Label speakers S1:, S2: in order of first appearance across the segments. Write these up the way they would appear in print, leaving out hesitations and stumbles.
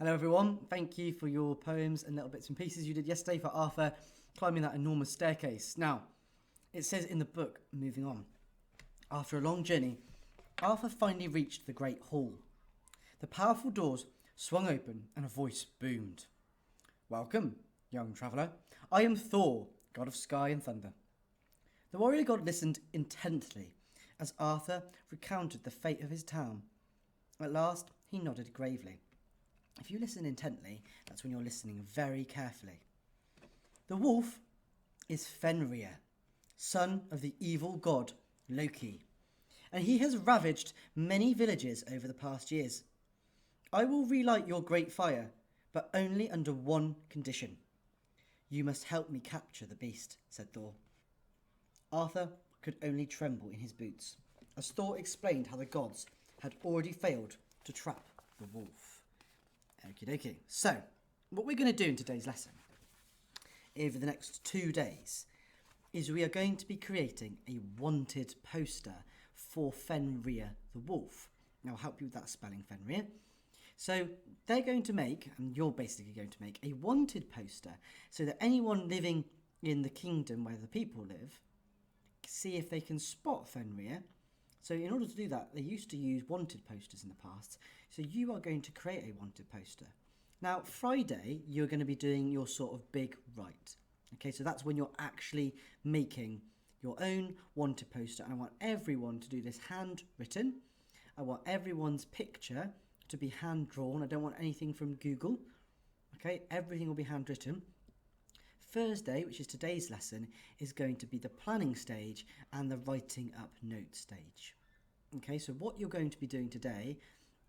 S1: Hello everyone, thank you for your poems and little bits and pieces you did yesterday for Arthur climbing that enormous staircase. Now, it says in the book, moving on, after a long journey, Arthur finally reached the great hall. The powerful doors swung open and a voice boomed. Welcome, young traveller. I am Thor, god of sky and thunder. The warrior god listened intently as Arthur recounted the fate of his town. At last, he nodded gravely. If you listen intently, that's when you're listening very carefully. The wolf is Fenrir, son of the evil god Loki, and he has ravaged many villages over the past years. I will relight your great fire, but only under one condition. You must help me capture the beast, said Thor. Arthur could only tremble in his boots, as Thor explained how the gods had already failed to trap the wolf. Okie dokie. So, what we're going to do in today's lesson, over the next 2 days, is we are going to be creating a wanted poster for Fenrir the wolf. Now, I'll help you with that spelling, Fenrir. So, they're going to make, and you're basically going to make, a wanted poster so that anyone living in the kingdom where the people live, see if they can spot Fenrir. So in order to do that, they used to use wanted posters in the past. So you are going to create a wanted poster. Now, Friday, you're going to be doing your sort of big write. Okay, so that's when you're actually making your own wanted poster. And I want everyone to do this handwritten. I want everyone's picture to be hand drawn. I don't want anything from Google. Okay, everything will be handwritten. Thursday, which is today's lesson, is going to be the planning stage and the writing up note stage. Okay, so what you're going to be doing today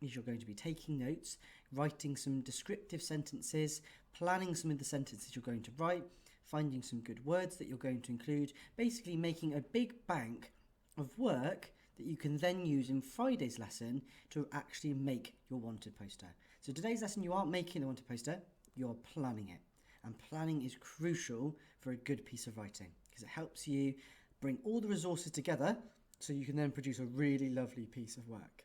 S1: is you're going to be taking notes, writing some descriptive sentences, planning some of the sentences you're going to write, finding some good words that you're going to include, basically making a big bank of work that you can then use in Friday's lesson to actually make your wanted poster. So today's lesson, you aren't making the wanted poster, you're planning it. And planning is crucial for a good piece of writing because it helps you bring all the resources together so you can then produce a really lovely piece of work.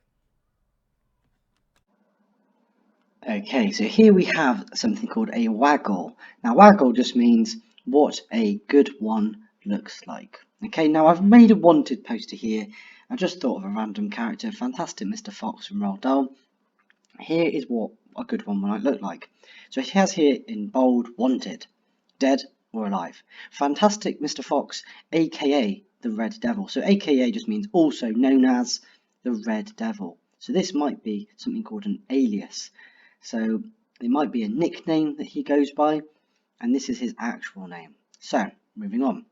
S2: Okay, so here we have something called a waggle. Now, waggle just means what a good one looks like. Okay, now I've made a wanted poster here. I just thought of a random character, Fantastic Mr. Fox from Roald Dahl. Here is what a good one might look like. So it has here in bold, wanted, dead or alive. Fantastic Mr. Fox, aka the Red Devil. So aka just means also known as the Red Devil. So this might be something called an alias. So it might be a nickname that he goes by, and this is his actual name. So, moving on.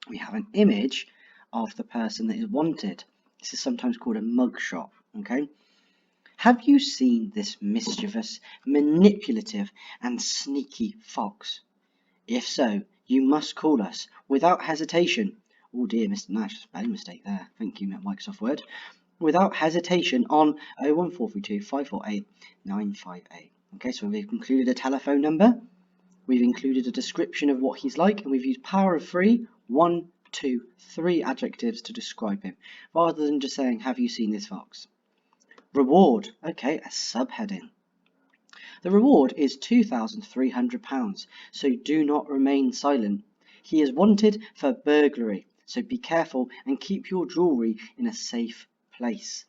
S2: We have an image of the person that is wanted. This is sometimes called a mugshot, okay? Have you seen this mischievous, manipulative, and sneaky fox? If so, you must call us without hesitation. Oh dear, Mr. Nash, spelling mistake there. Thank you, Microsoft Word. Without hesitation on 01432 548 958. Okay, so we've included a telephone number, we've included a description of what he's like, and we've used power of three, 1, 2, 3 adjectives to describe him, rather than just saying, have you seen this fox? Reward, okay, a subheading. The reward is £2,300, so do not remain silent. He is wanted for burglary, so be careful and keep your jewellery in a safe place.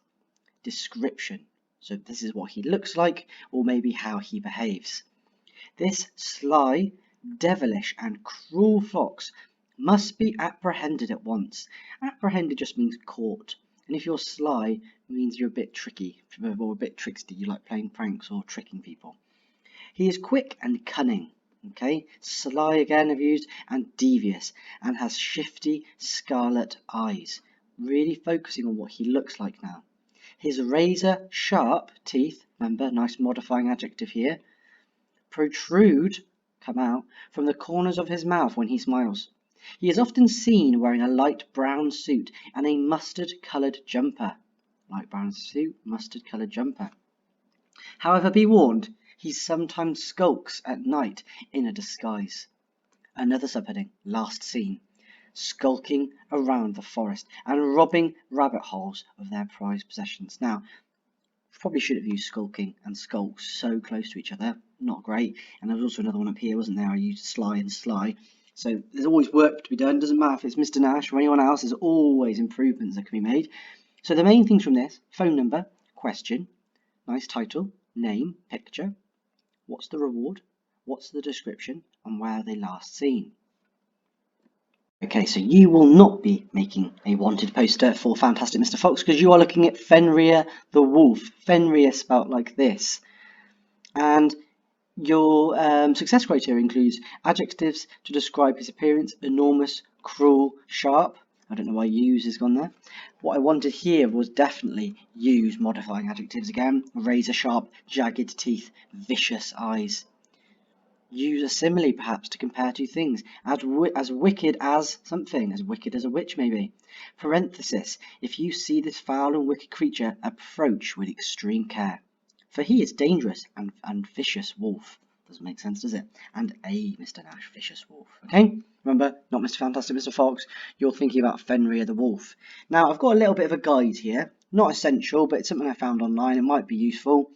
S2: Description, so this is what he looks like, or maybe how he behaves. This sly, devilish and cruel fox must be apprehended at once. Apprehended just means caught. And if you're sly, it means you're a bit tricky, or a bit tricksy, you like playing pranks or tricking people. He is quick and cunning, okay? Sly again I've used, and devious, and has shifty scarlet eyes. Really focusing on what he looks like now. His razor sharp teeth, remember, nice modifying adjective here, protrude, come out, from the corners of his mouth when he smiles. He is often seen wearing a light brown suit and a mustard-coloured jumper. Light brown suit, mustard-coloured jumper. However, be warned, he sometimes skulks at night in a disguise. Another subheading, last seen, skulking around the forest and robbing rabbit holes of their prized possessions. Now, Probably should have used Skulking and Skulk so close to each other. Not great. And there was also another one up here, wasn't there? I used Sly and Sly. So there's always work to be done. Doesn't matter if it's Mr. Nash or anyone else. There's always improvements that can be made. So the main things from this: phone number, question, nice title, name, picture, what's the reward, what's the description, and where are they last seen. Okay, so you will not be making a wanted poster for Fantastic Mr. Fox because you are looking at Fenrir the Wolf. Fenrir spelt like this. And your success criteria includes adjectives to describe his appearance: enormous, cruel, sharp. I don't know why use has gone there. What I wanted here was definitely use modifying adjectives again. Razor sharp, jagged teeth, vicious eyes. Use a simile perhaps to compare two things. As wicked as something, as wicked as a witch maybe. Parenthesis, if you see this foul and wicked creature, approach with extreme care. For he is dangerous and vicious wolf. Doesn't make sense, does it? And a Mr. Nash, vicious wolf. Okay? Remember, not Mr. Fantastic Mr. Fox. You're thinking about Fenrir the wolf. Now, I've got a little bit of a guide here. Not essential, but it's something I found online. It might be useful.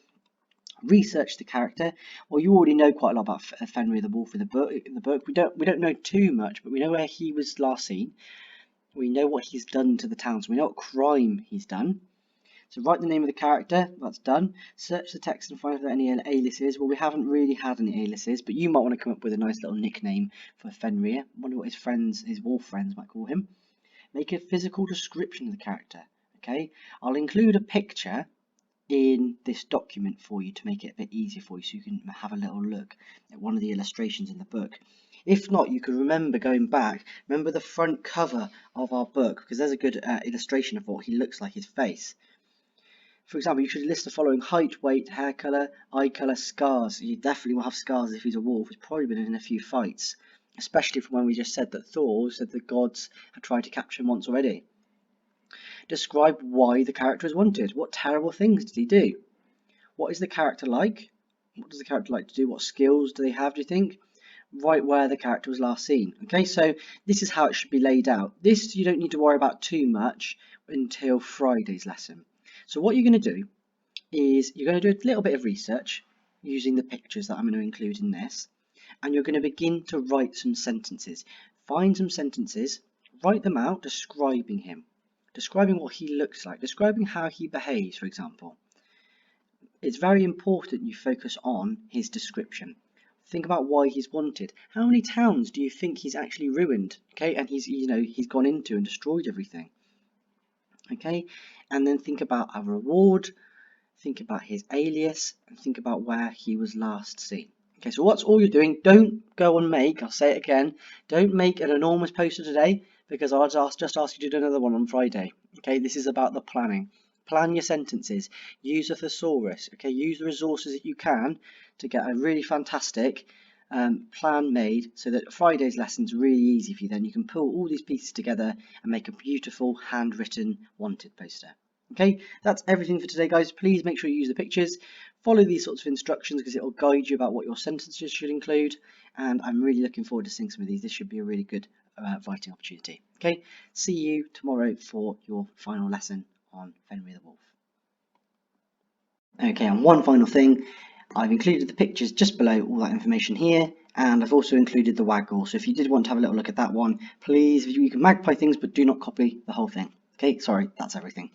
S2: Research the character. Well, you already know quite a lot about Fenrir the Wolf in the book. We don't know too much, but we know where he was last seen. We know what he's done to the town, so we know what crime he's done. So write the name of the character. That's done. Search the text and find if there are any aliases. Well, we haven't really had any aliases, but you might want to come up with a nice little nickname for Fenrir. I wonder what his friends, his wolf friends, might call him. Make a physical description of the character. Okay, I'll include a picture in this document for you to make it a bit easier for you, so you can have a little look at one of the illustrations in the book. If not, you can remember going back, remember the front cover of our book, because there's a good illustration of what he looks like, his face. For example, you should list the following: height, weight, hair colour, eye colour, scars. You definitely will have scars if he's a wolf. He's probably been in a few fights, especially from when we just said that Thor said the gods had tried to capture him once already. Describe why the character is wanted. What terrible things did he do? What is the character like? What does the character like to do? What skills do they have, do you think? Write where the character was last seen. Okay, so this is how it should be laid out. This you don't need to worry about too much until Friday's lesson. So what you're going to do is you're going to do a little bit of research using the pictures that I'm going to include in this, and you're going to begin to write some sentences. Find some sentences, write them out describing him. Describing what he looks like, describing how he behaves, for example. It's very important you focus on his description. Think about why he's wanted. How many towns do you think he's actually ruined? Okay, and he's gone into and destroyed everything. Okay, and then think about a reward, think about his alias, and think about where he was last seen. Okay, so what's all you're doing? Don't go and make, I'll say it again, don't make an enormous poster today, because I'll just ask you to do another one on Friday. Okay, this is about the planning. Plan your sentences. Use a thesaurus. Okay, use the resources that you can to get a really fantastic plan made, so that Friday's lesson's really easy for you. Then you can pull all these pieces together and make a beautiful handwritten wanted poster. Okay, that's everything for today, guys. Please make sure you use the pictures. Follow these sorts of instructions because it will guide you about what your sentences should include. And I'm really looking forward to seeing some of these. This should be a really good writing opportunity. Okay, see you tomorrow for your final lesson on Fenrir the Wolf. Okay, and one final thing, I've included the pictures just below all that information here, and I've also included the waggle. So if you did want to have a little look at that one, please, you can magpie things, but do not copy the whole thing. Okay, sorry, that's everything.